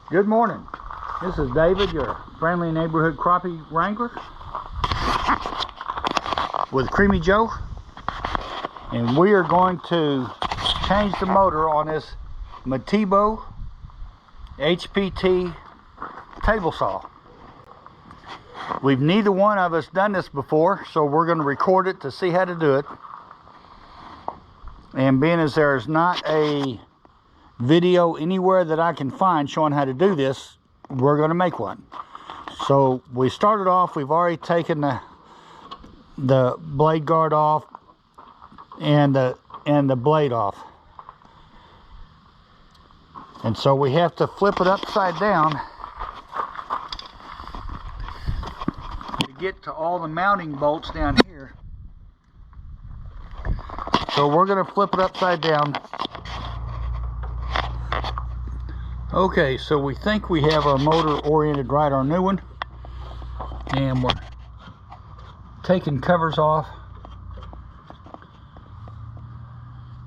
Good morning. This is David, your friendly neighborhood crappie wrangler with Creamy Joe, and we are going to change the motor on this Matibo HPT table saw. We've neither one of us done this before, so we're going to record it to see how to do it. And being as there's not a video anywhere that I can find showing how to do this, we're going to make one. So we started off, we've already taken the blade guard off and the blade off. And so we have to flip it upside down to get to all the mounting bolts down here. So we're going to flip it upside down. Okay, so we think we have our motor oriented right, our new one, and we're taking covers off,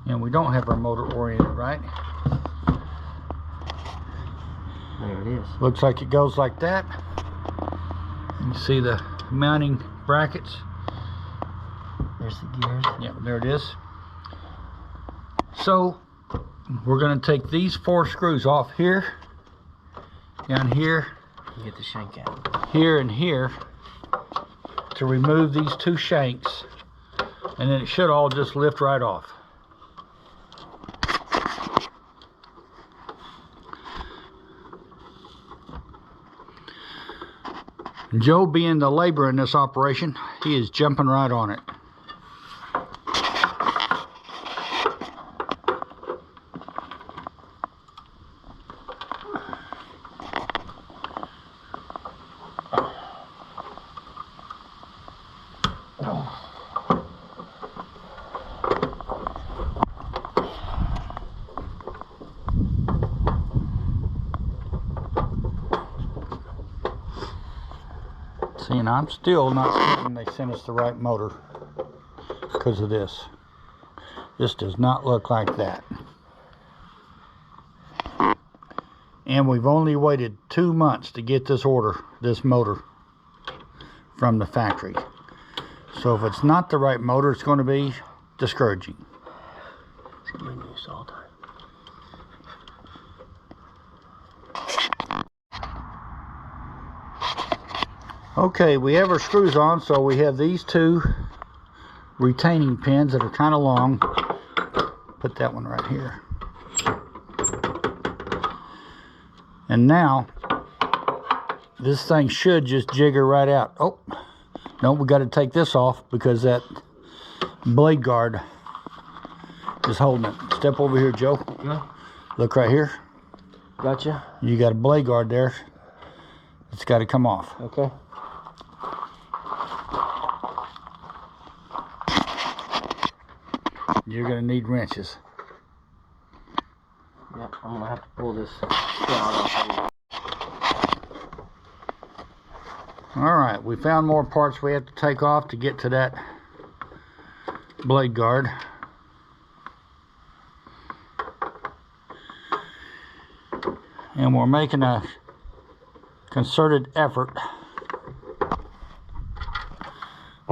and we don't have our motor oriented right. There it is. Looks like it goes like that. You see the mounting brackets. There's the gears. Yep, there it is. So we're going to take these 4 screws off here, down here, You get the shank out. here, and here to remove these 2 shanks, and then it should all just lift right off. Joe, being the laborer in this operation, he is jumping right on it. See, and I'm still not certain they sent us the right motor because of this. This does not look like that. And we've only waited 2 months to get this motor from the factory. So if it's not the right motor, it's going to be discouraging. It's going to be new all the time. Okay, we have our screws on, so we have these 2 retaining pins that are kind of long. Put that one right here. And now, this thing should just jigger right out. Oh, no, we got to take this off because that blade guard is holding it. Step over here, Joe. Yeah. Look right here. Gotcha. You got a blade guard there. It's got to come off. Okay. You're going to need wrenches. Yeah, I'm going to have to pull this out. Alright, we found more parts we have to take off to get to that blade guard. And we're making a concerted effort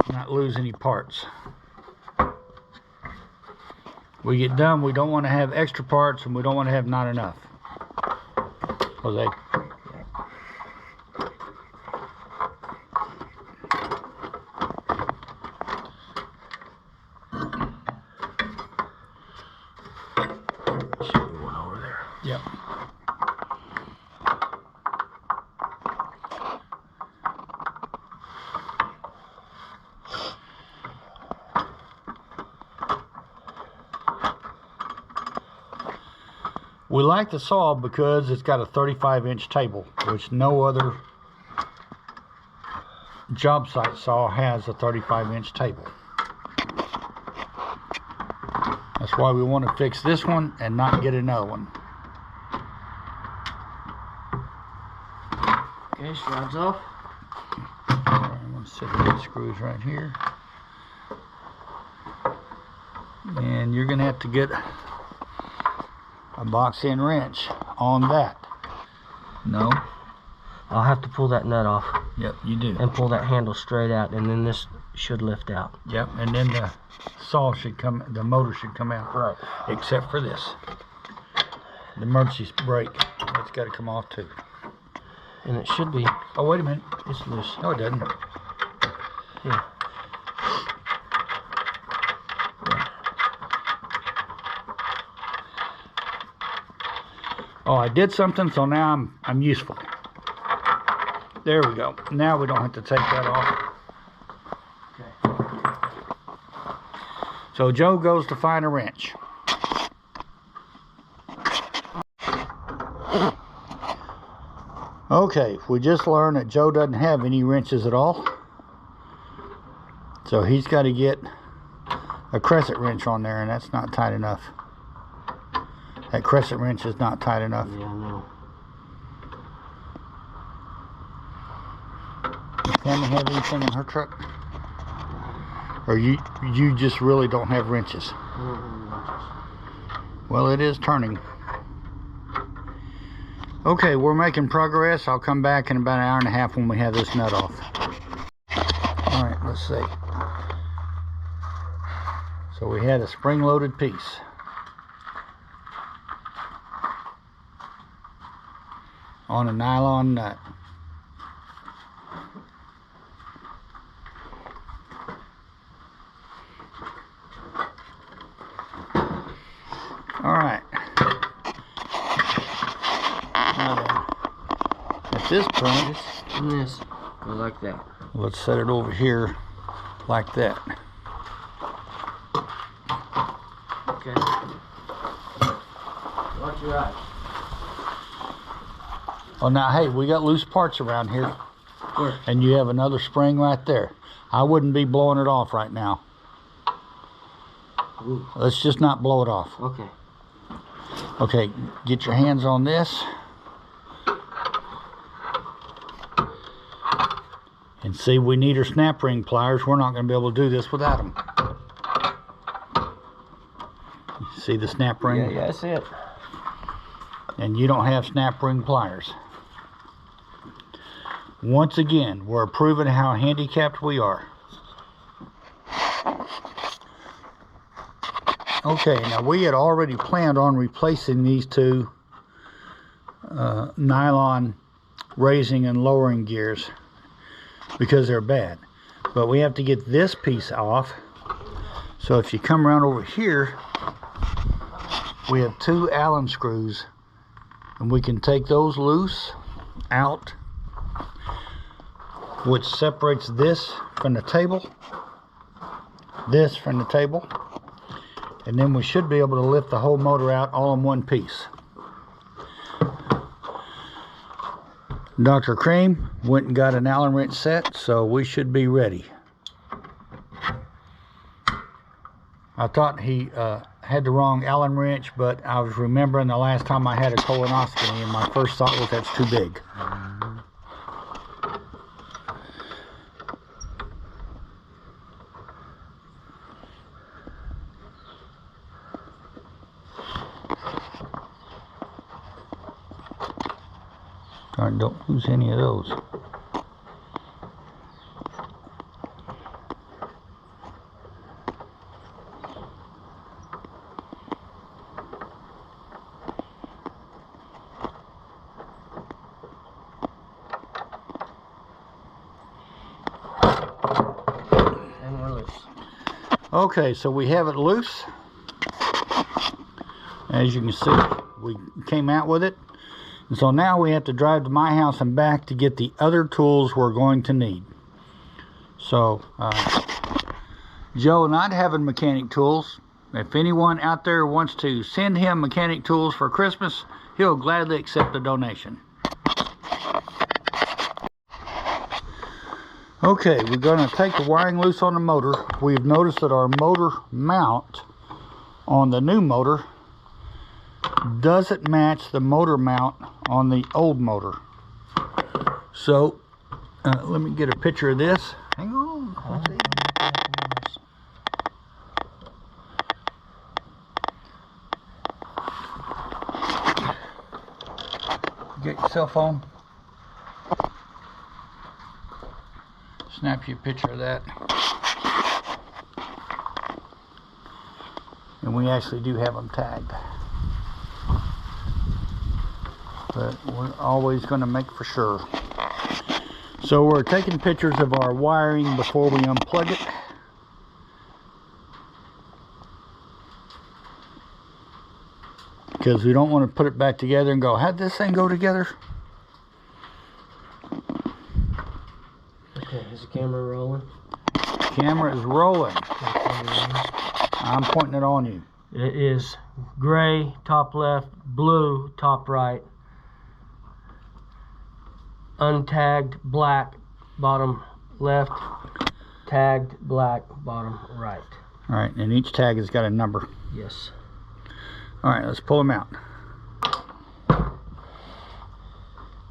to not lose any parts. We get done, we don't want to have extra parts, and we don't want to have not enough. Jose. Should be one over there. Yep. We like the saw because it's got a 35-inch table, which no other job site saw has a 35-inch table. That's why we want to fix this one and not get another one. Okay, shrouds off. I'm going to set these screws right here. And you're going to have to get a box end wrench on that. No. I'll have to pull that nut off. Yep, you do. And pull that handle straight out, and then this should lift out. Yep, and then the saw should come, the motor should come out. Right. Except for this. The emergency brake. It's got to come off too. And it should be. Oh, wait a minute. It's loose. No, it doesn't. Yeah. Oh, I did something, so now I'm useful. There we go. Now we don't have to take that off. Okay. So Joe goes to find a wrench. Okay, we just learned that Joe doesn't have any wrenches at all. So he's got to get a crescent wrench on there, and that's not tight enough. That crescent wrench is not tight enough. Yeah, I know. Does Tammy have anything in her truck? Or you just really don't have wrenches? Well, it is turning. Okay, we're making progress. I'll come back in about an hour and a half when we have this nut off. Alright, let's see. So we had a spring-loaded piece. On a nylon nut. Alright. At this point, And this go like that. let's set it over here like that. Okay. Watch your eyes. Oh, now, hey, we got loose parts around here. Where? And you have another spring right there. I wouldn't be blowing it off right now. Ooh. Let's just not blow it off. Okay. Okay, get your hands on this. And see, we need our snap ring pliers. We're not going to be able to do this without them. See the snap ring? Yeah, that's it. And you don't have snap ring pliers. Once again, we're proving how handicapped we are. Okay, now we had already planned on replacing these two nylon raising and lowering gears because they're bad. But we have to get this piece off. So if you come around over here, we have two Allen screws, and we can take those loose out, which separates this from the table, this from the table, and then we should be able to lift the whole motor out all in one piece. Dr. Cream went and got an Allen wrench set, so we should be ready. I thought he had the wrong Allen wrench, but I was remembering the last time I had a colonoscopy, and my first thought was that's too big. Darn, don't lose any of those. And we're loose. Okay, so we have it loose. As you can see, we came out with it. And so now we have to drive to my house and back to get the other tools we're going to need. So, Joe not having mechanic tools, if anyone out there wants to send him mechanic tools for Christmas, he'll gladly accept the donation. Okay, we're going to take the wiring loose on the motor. We've noticed that our motor mount on the new motor doesn't match the motor mount on the old motor. So, let me get a picture of this. Hang on. Let's see. Get your cell phone. Snap you a picture of that. And we actually do have them tagged. But we're always going to make for sure. So we're taking pictures of our wiring before we unplug it. Because we don't want to put it back together and go, how'd this thing go together? Okay, is the camera rolling? Camera is rolling. I'm pointing it on you. It is gray top left, blue top right, untagged black bottom left, tagged black bottom right. All right, and each tag has got a number. Yes. All right, let's pull them out.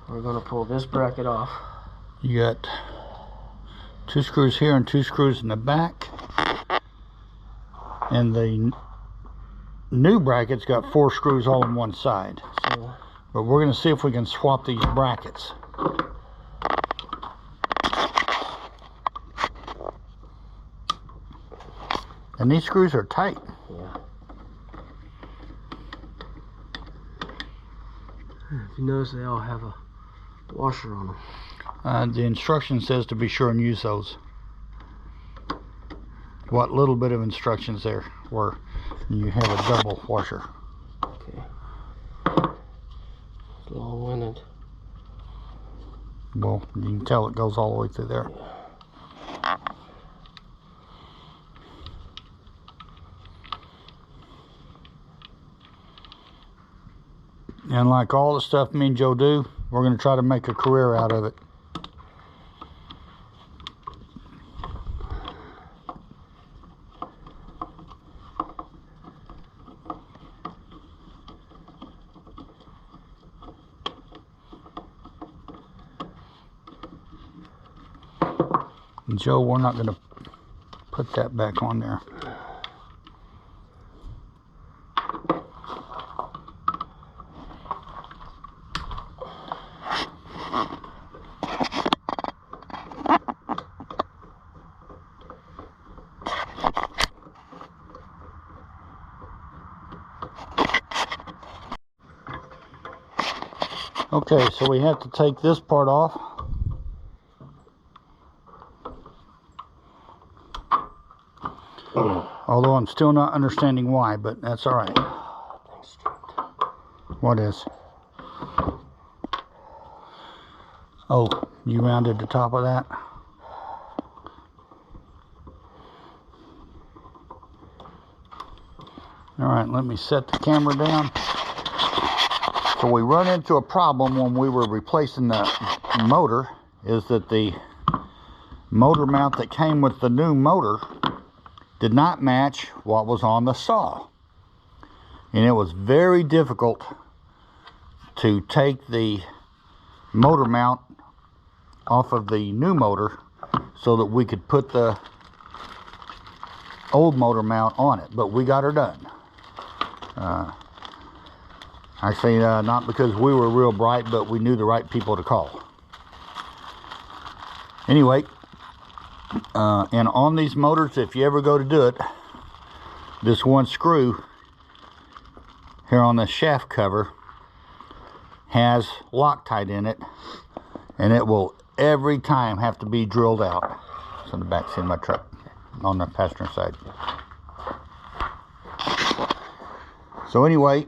We're going to pull this bracket off. You got 2 screws here and 2 screws in the back. And the new bracket's got 4 screws all on one side. So, but we're going to see if we can swap these brackets. And these screws are tight. yeah. If you notice, they all have a washer on them. The instruction says to be sure and use those. What little bit of instructions there were. You have a double washer. Okay. It's long-winded. Well, you can tell it goes all the way through there. And like all the stuff me and Joe do, we're going to try to make a career out of it. And Joe, we're not going to put that back on there. Okay, so we have to take this part off. Although I'm still not understanding why, but that's all right. What is? Oh, you rounded the top of that? All right, let me set the camera down. So we run into a problem when we were replacing the motor, is that the motor mount that came with the new motor did not match what was on the saw. And it was very difficult to take the motor mount off of the new motor so that we could put the old motor mount on it, but we got her done. Actually, not because we were real bright, but we knew the right people to call. Anyway, and on these motors, if you ever go to do it, this one screw here on the shaft cover has Loctite in it, and it will every time have to be drilled out. It's on the back seat of my truck, on the passenger side. So anyway,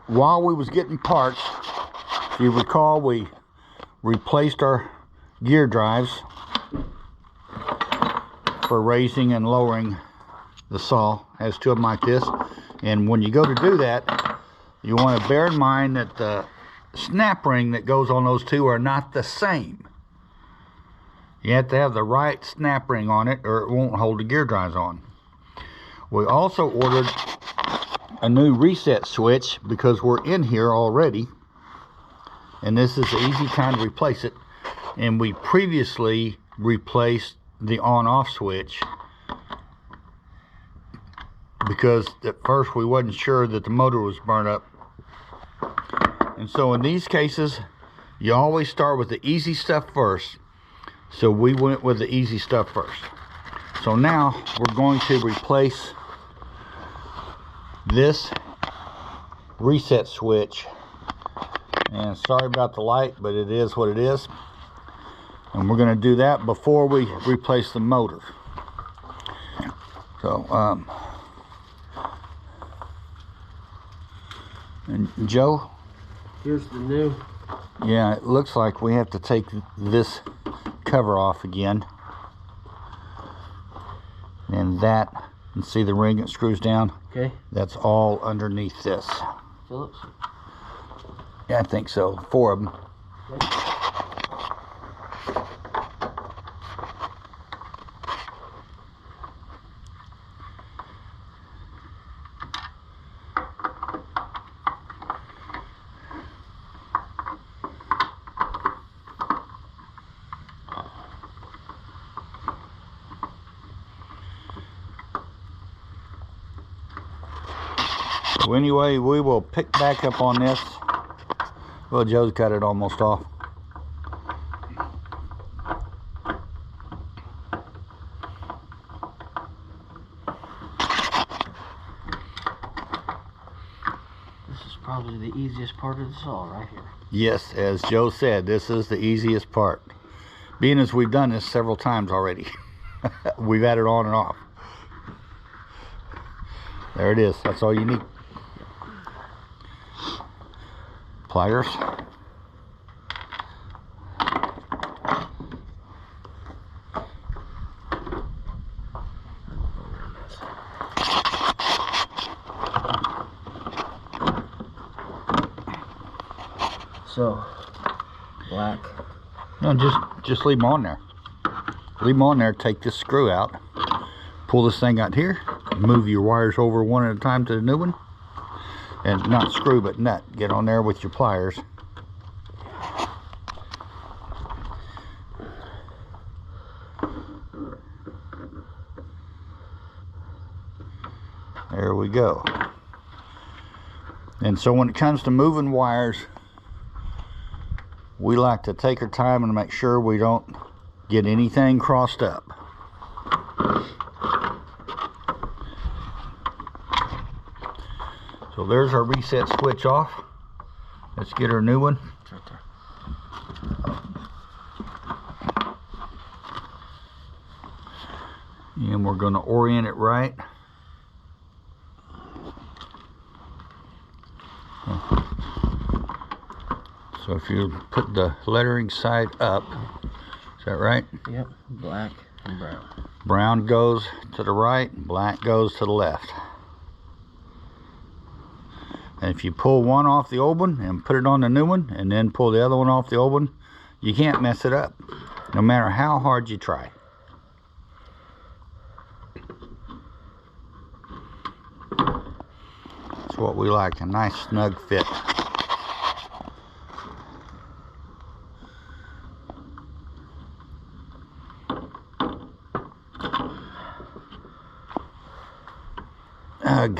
while we was getting parts, if you recall, we replaced our gear drives for raising and lowering the saw. It has 2 of them like this, and when you go to do that, you want to bear in mind that the snap ring that goes on those 2 are not the same. You have to have the right snap ring on it, or it won't hold the gear drives on. We also ordered a new reset switch because we're in here already, and this is the easy time to replace it. And we previously replaced the on-off switch because at first we wasn't sure that the motor was burned up. And so in these cases, you always start with the easy stuff first. So we went with the easy stuff first. So now we're going to replace this reset switch. And sorry about the light, but it is what it is. And we're going to do that before we replace the motor. So, and Joe? Here's the new. Yeah, it looks like we have to take this cover off again. And that, and see the ring that screws down? Okay. That's all underneath this. Phillips? Yeah, I think so. 4 of them. Okay. So anyway, we will pick back up on this. Well, Joe's got it almost off. This is probably the easiest part of the saw right here. Yes, as Joe said, this is the easiest part. Being as we've done this several times already. We've had it on and off. There it is. That's all you need. Pliers. So, black. No, just leave them on there. Leave them on there. Take this screw out. Pull this thing out here. Move your wires over one at a time to the new one. And not screw, but nut. Get on there with your pliers. There we go. And so when it comes to moving wires, we like to take our time and make sure we don't get anything crossed up. So there's our reset switch off. Let's get our new one. It's right there. And we're going to orient it right. So if you put the lettering side up, is that right? Yep, black and brown. Brown goes to the right, black goes to the left. And if you pull one off the old one and put it on the new one, and then pull the other one off the old one, you can't mess it up, no matter how hard you try. That's what we like, a nice snug fit. Ugh.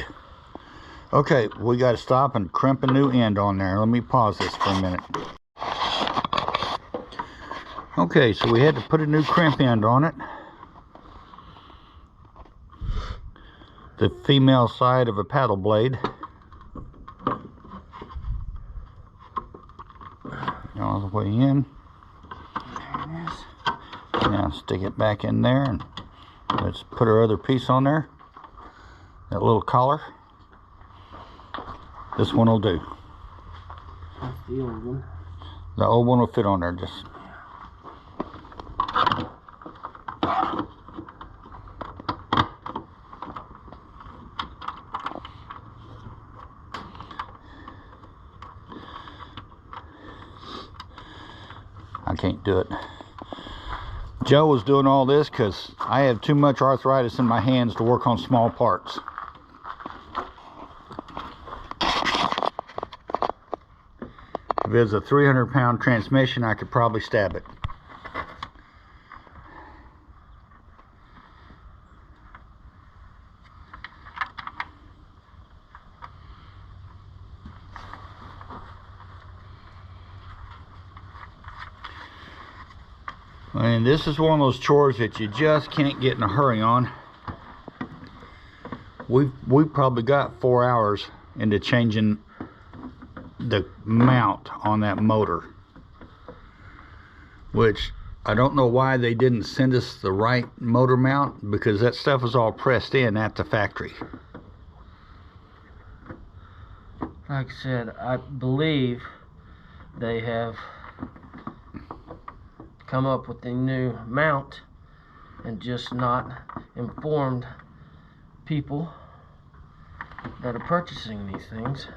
Okay, we got to stop and crimp a new end on there. Let me pause this for a minute. Okay, so we had to put a new crimp end on it. The female side of a paddle blade. All the way in. There it is. Now stick it back in there and let's put our other piece on there. That little collar. This one will do. That's the old one. The old one will fit on there. Just I can't do it. Joe was doing all this because I have too much arthritis in my hands to work on small parts. If it was a 300-pound transmission, I could probably stab it. And this is one of those chores that you just can't get in a hurry on. We've probably got 4 hours into changing the mount on that motor, which I don't know why they didn't send us the right motor mount, because that stuff was all pressed in at the factory. Like I said, I believe they have come up with a new mount and just not informed people that are purchasing these things.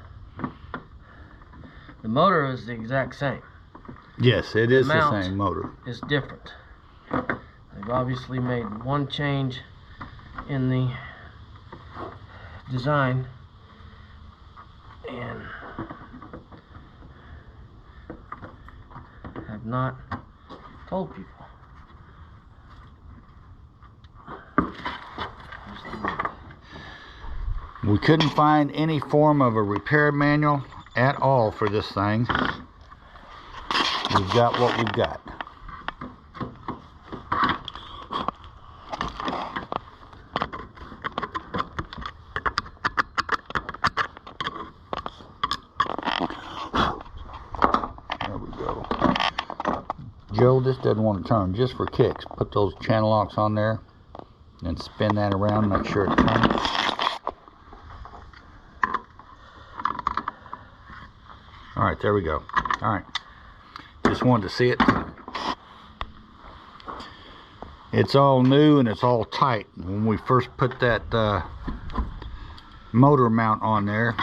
The motor is the exact same. Yes, it is the mount same motor. Is different. They've obviously made one change in the design and have not told people. We couldn't find any form of a repair manual at all for this thing. We've got what we've got. There we go. Joe, this doesn't want to turn just for kicks. Put those channel locks on there and spin that around, make sure it turns. All right, there we go. All right, just wanted to see it. It's all new and it's all tight. When we first put that motor mount on there,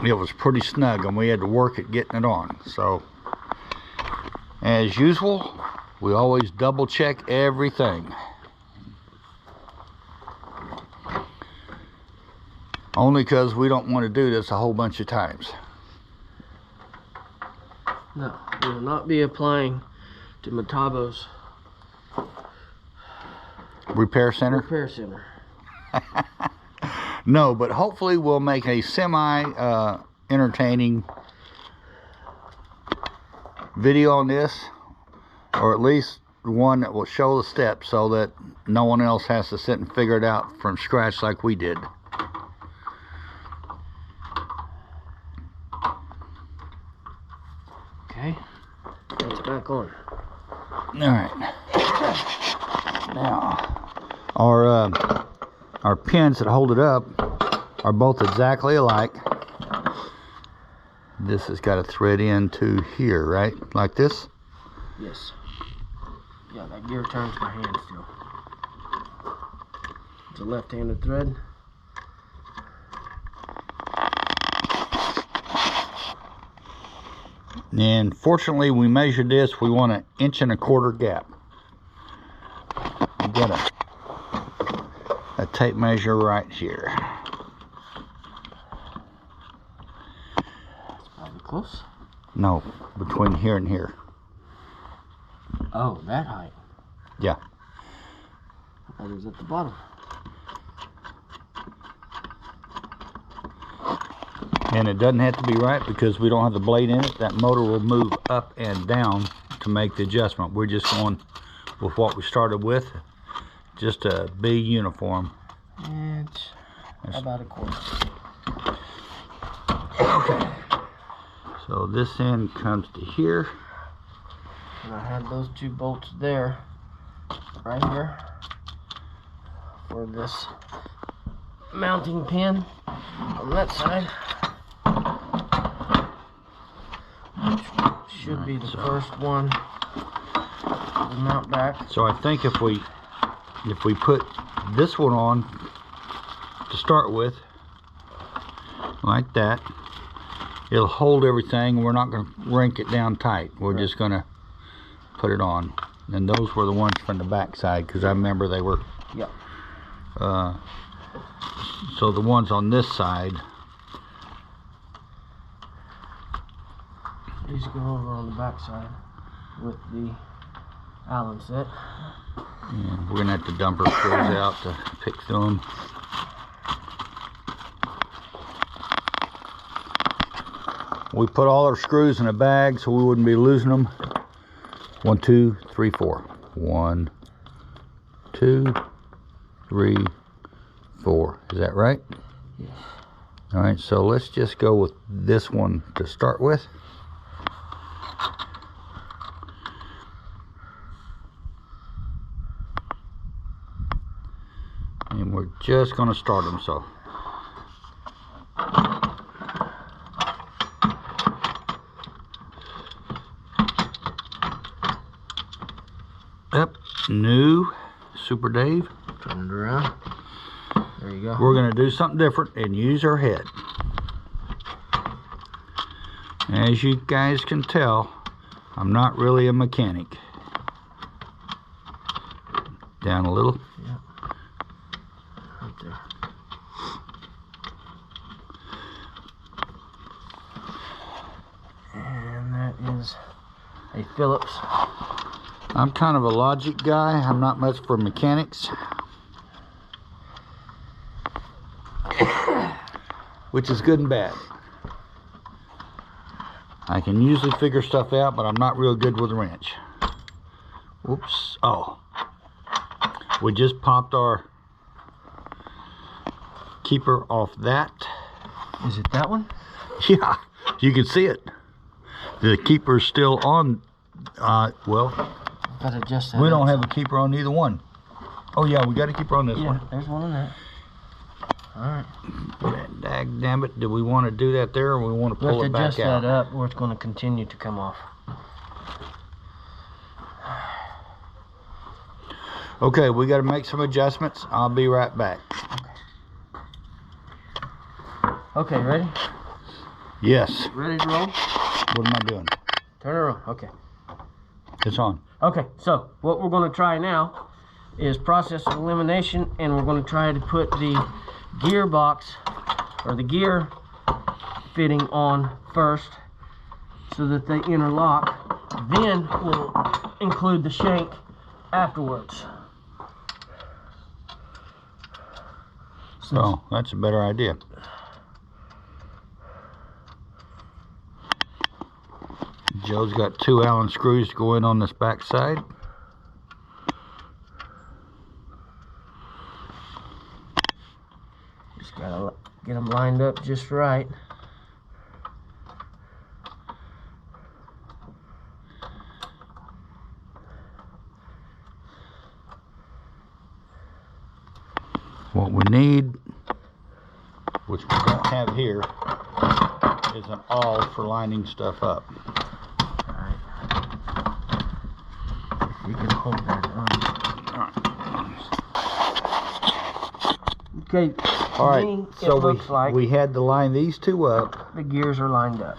it was pretty snug and we had to work at getting it on. So, as usual, we always double check everything. Only because we don't want to do this a whole bunch of times. No, we will not be applying to Matabo's Repair center? repair center. No, but hopefully we'll make a semi entertaining video on this, or at least one that will show the steps so that no one else has to sit and figure it out from scratch like we did. Okay, that's back on. All right. Now, our pins that hold it up are both exactly alike. This has got a thread into here, right? Like this? Yes. Yeah, that gear turns by hand still. It's a left-handed thread. And fortunately, we measured this. We want 1 1/4 inch gap. We got a tape measure right here. It's probably close. No, between here and here. Oh, that height. Yeah. I thought it was at the bottom. And it doesn't have to be right because we don't have the blade in it. That motor will move up and down to make the adjustment. We're just going with what we started with, just to be uniform. It's about 1/4. Okay. So this end comes to here. And I had those 2 bolts there, right here, for this mounting pin on that side. Which should be the first one to mount back. So I think if we put this one on to start with, like that, it'll hold everything. We're not going to rink it down tight. We're just going to put it on. And those were the ones from the back side, because I remember they were. Yep. So the ones on this side, these go over on the back side with the Allen set. and we're going to have to dump our screws out to pick through them. We put all our screws in a bag so we wouldn't be losing them 1, 2, 3, 4. 1, 2, 3, 4. Is that right? Yes. All right, so let's just go with this one to start with. And we're just going to start them, so. Yep, new Super Dave. Turn it around. There you go. We're going to do something different and use our head. As you guys can tell, I'm not really a mechanic. Down a little. Yep. Right there. And that is a Phillips. I'm kind of a logic guy. I'm not much for mechanics. Which is good and bad. I can usually figure stuff out, but I'm not real good with a wrench. Whoops. Oh. We just popped our keeper off that. Is it that one? Yeah, you can see it. The keeper's still on. Well, Gotta adjust that. we don't have a keeper on either one. Oh yeah, we got a keeper on this one. There's one on that. Alright. Dag damn it, do we want to do that there, or we want to pull it back out? Adjust that up or it's going to continue to come off. Okay, we got to make some adjustments. I'll be right back. Okay, ready? Yes. Ready to roll? What am I doing? Turn it around. Okay. It's on. Okay, so what we're going to try now is process of elimination, and we're going to try to put the gearbox or the gear fitting on first so that they interlock. Then we'll include the shank afterwards. So that's a better idea. Joe's got 2 Allen screws to go in on this back side. Just gotta get them lined up just right. What we need, which we don't have here, is an awl for lining stuff up. Alright. You can hold that on. Okay. All right. Me, So it looks like we had to line these 2 up, the gears are lined up.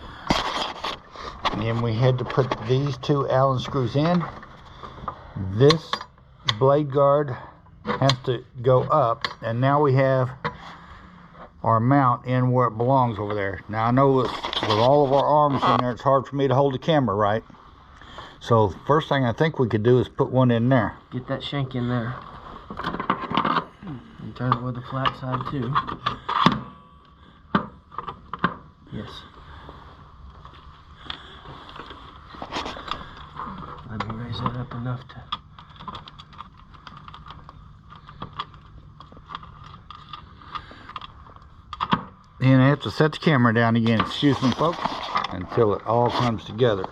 and then we had to put these 2 Allen screws in. This blade guard has to go up, and now we have our mount in where it belongs over there. Now I know with all of our arms in there, it's hard for me to hold the camera right. So first thing I think we could do is put one in there. Get that shank in there. And turn it with the flat side too. Yes. Let me raise that up enough to... And I have to set the camera down again, excuse me folks, until it all comes together.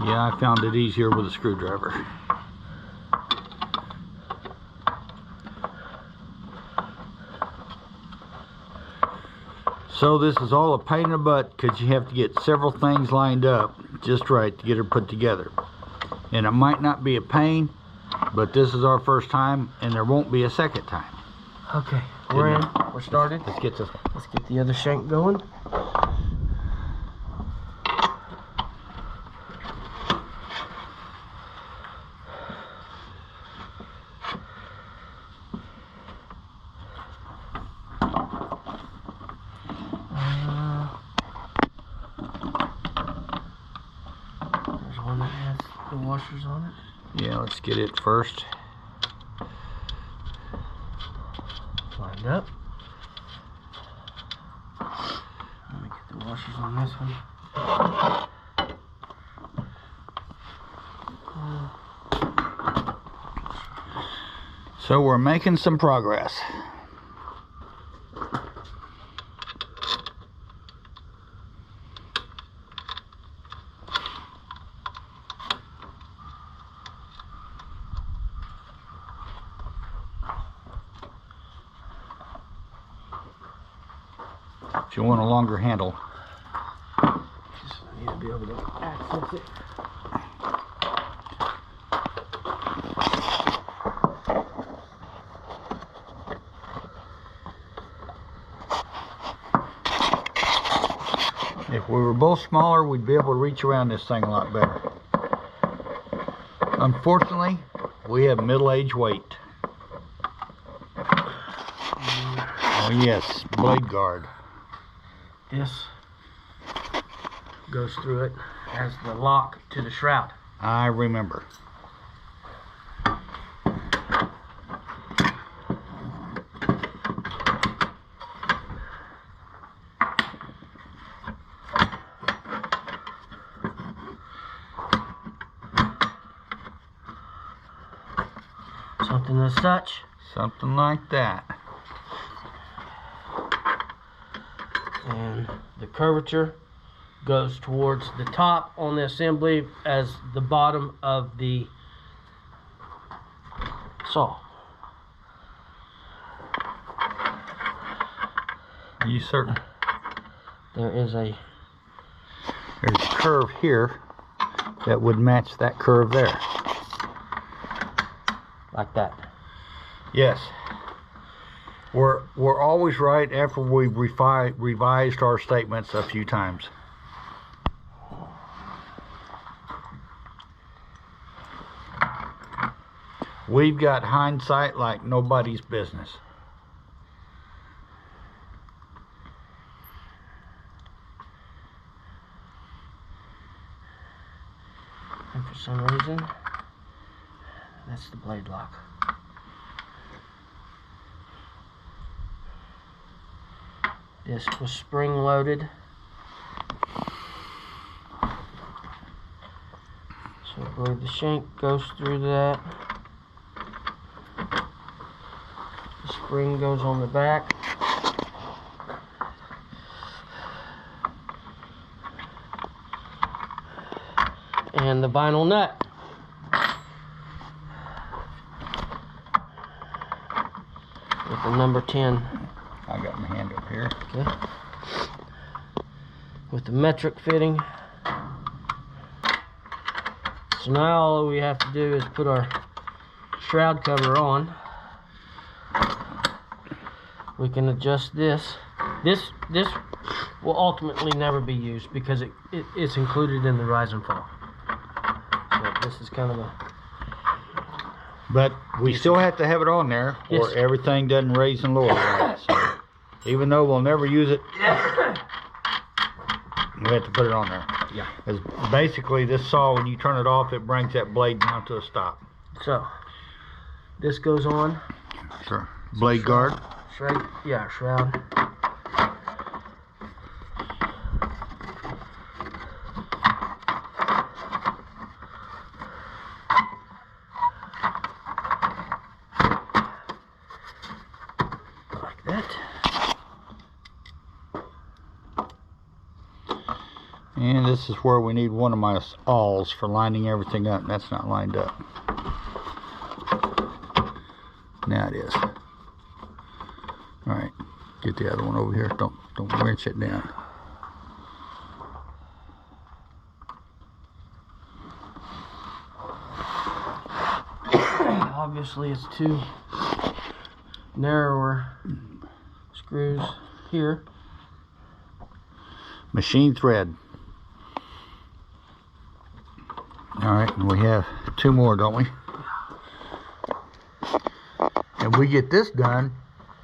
Yeah, I found it easier with a screwdriver. So this is all a pain in the butt because you have to get several things lined up just right to get her put together. And it might not be a pain, but this is our first time and there won't be a second time. Okay, we're in. We're started. Let's get this. Let's get the other shank going. washers on it. Yeah, let's get it first. Lined up. Let me get the washers on this one. So we're making some progress. If you want a longer handle. Just need to be able to access it. If we were both smaller, we'd be able to reach around this thing a lot better. Unfortunately, we have middle-aged weight. Oh yes, blade guard. This goes through it as the lock to the shroud. I remember. Something as such. Something like that. And the curvature goes towards the top on the assembly as the bottom of the saw. Are you certain? There's a curve here that would match that curve there. like that. Yes. We're always right after we've revised our statements a few times. We've got hindsight like nobody's business. And for some reason, that's the blade lock. This was spring loaded. So I believe the shank goes through that. The spring goes on the back. And the vinyl nut. With the number 10. I got my hand up here. Okay. With the metric fitting. So now all we have to do is put our shroud cover on. We can adjust this. This will ultimately never be used because it's included in the rise and fall. So this is kind of a... But we still have to have it on there, or Yes. everything doesn't raise and lower. Right? So even though we'll never use it, we have to put it on there. Yeah. Because basically this saw, when you turn it off, it brings that blade down to a stop. So this goes on. Sure. Blade guard. Shroud. Yeah, shroud. And this is where we need one of my awls for lining everything up. That's not lined up. Now it is. Alright, get the other one over here. Don't wrench it down. Obviously it's two narrower screws here. Machine thread. Alright, and we have two more, don't we? And we get this done,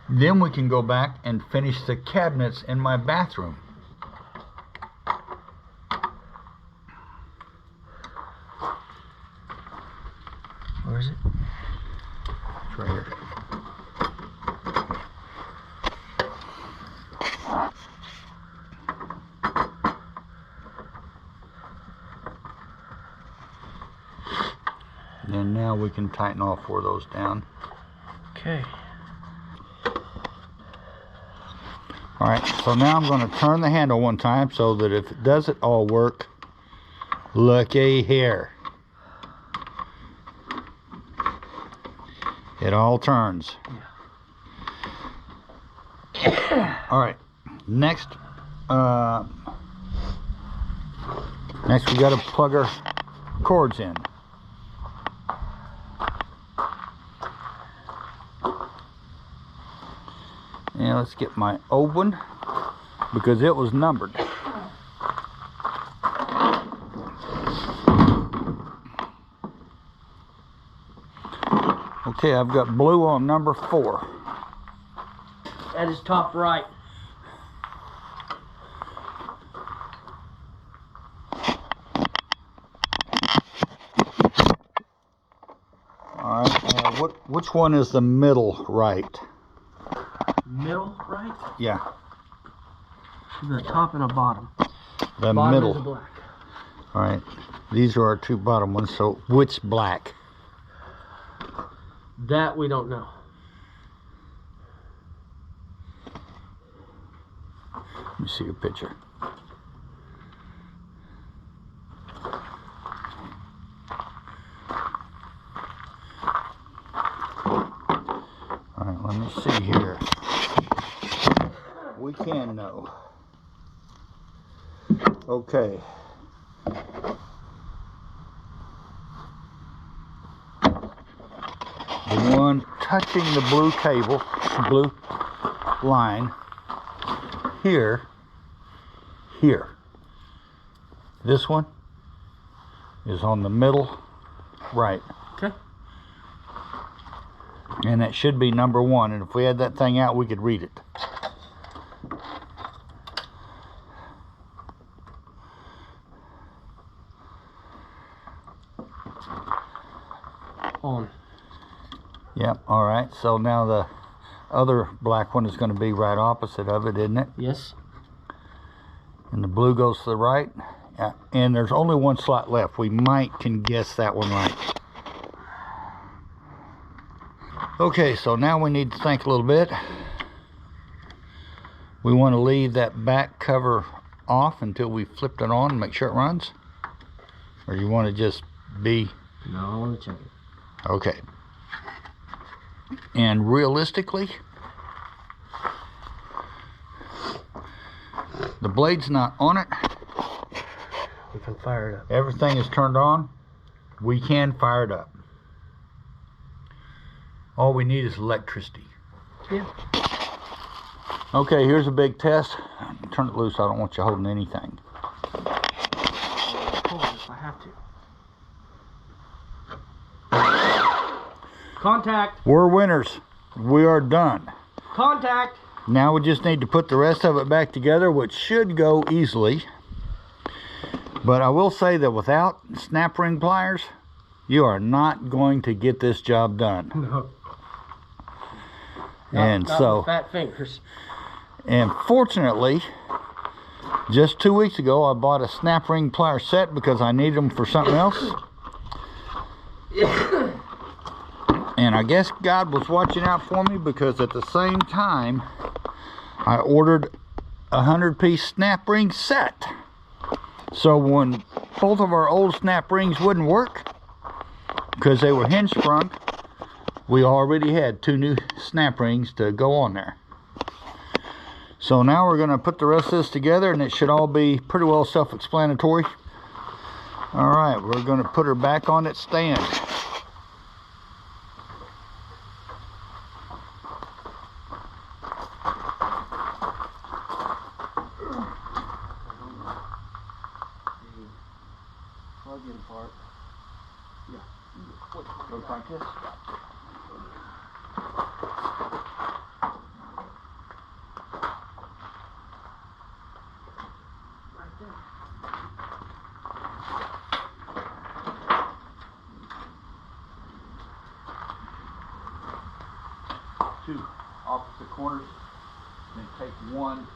then we can go back and finish the cabinets in my bathroom. And now we can tighten all 4 of those down. Okay. All right, so now I'm going to turn the handle one time so that if it doesn't all work, looky here. It all turns. Yeah. All right, next we got to plug our cords in. And let's get my old one because it was numbered. Okay, I've got blue on number 4. That is top right. All right, which one is the middle right? Middle right? Yeah. The top and the bottom. The Bottom middle. is black. All right, these are our 2 bottom ones, so which black? That we don't know. Let me see your picture. All right, let me see here. We can know. Okay. The one touching the blue cable, blue line, here. This one is on the middle right. Okay. And that should be number 1. And if we had that thing out, we could read it. On. Yep, all right. So now the other black one is going to be right opposite of it, isn't it? Yes. And the blue goes to the right. Yeah. And there's only 1 slot left. We can guess that one right. Okay, so now we need to think a little bit. We want to leave that back cover off until we flipped it on and make sure it runs? Or you want to just be... No, I want to check it. Okay. And realistically, the blade's not on it. We can fire it up. Everything is turned on. We can fire it up. All we need is electricity. Yeah. Okay, here's a big test. Turn it loose. I don't want you holding anything. Hold it if I have to. Contact. We're winners. We are done. Contact. Now we just need to put the rest of it back together, which should go easily. But I will say that without snap ring pliers, you are not going to get this job done. No. And not so, with fat fingers. and fortunately, just 2 weeks ago, I bought a snap ring plier set because I needed them for something else. And I guess God was watching out for me because at the same time, I ordered a 100-piece snap ring set. So when both of our old snap rings wouldn't work, because they were hinge sprung, we already had 2 new snap rings to go on there. So now we're going to put the rest of this together, and it should all be pretty well self-explanatory. All right, we're going to put her back on its stand. Plug-in part. Yeah. Goes like this. Right there. Two opposite corners, then take one,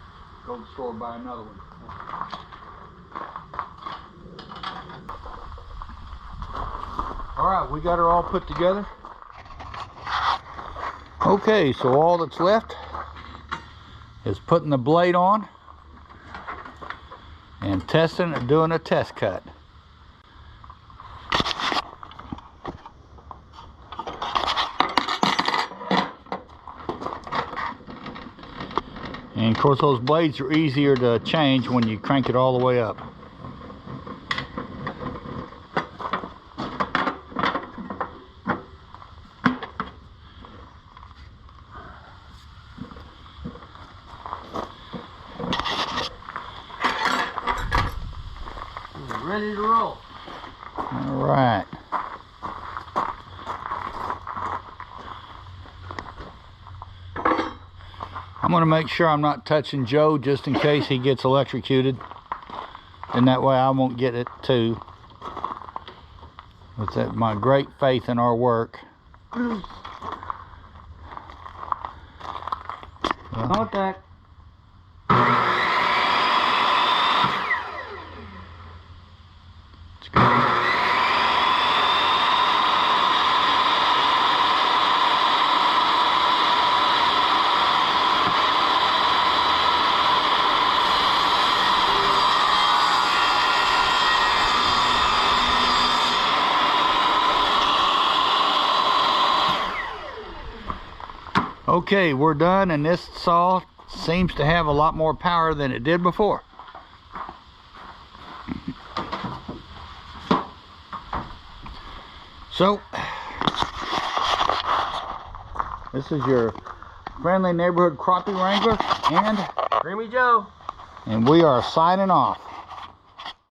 go to the store, buy another one. All Alright, we got her all put together. Okay, so all that's left is putting the blade on and testing and doing a test cut. And of course those blades are easier to change when you crank it all the way up. Ready to roll. All right. I'm going to make sure I'm not touching Joe just in case he gets electrocuted. And that way I won't get it too. With that, my great faith in our work. Contact. It's good. Okay, we're done, and this saw seems to have a lot more power than it did before. So, this is your friendly neighborhood crappie wrangler, Creamy Joe. and we are signing off.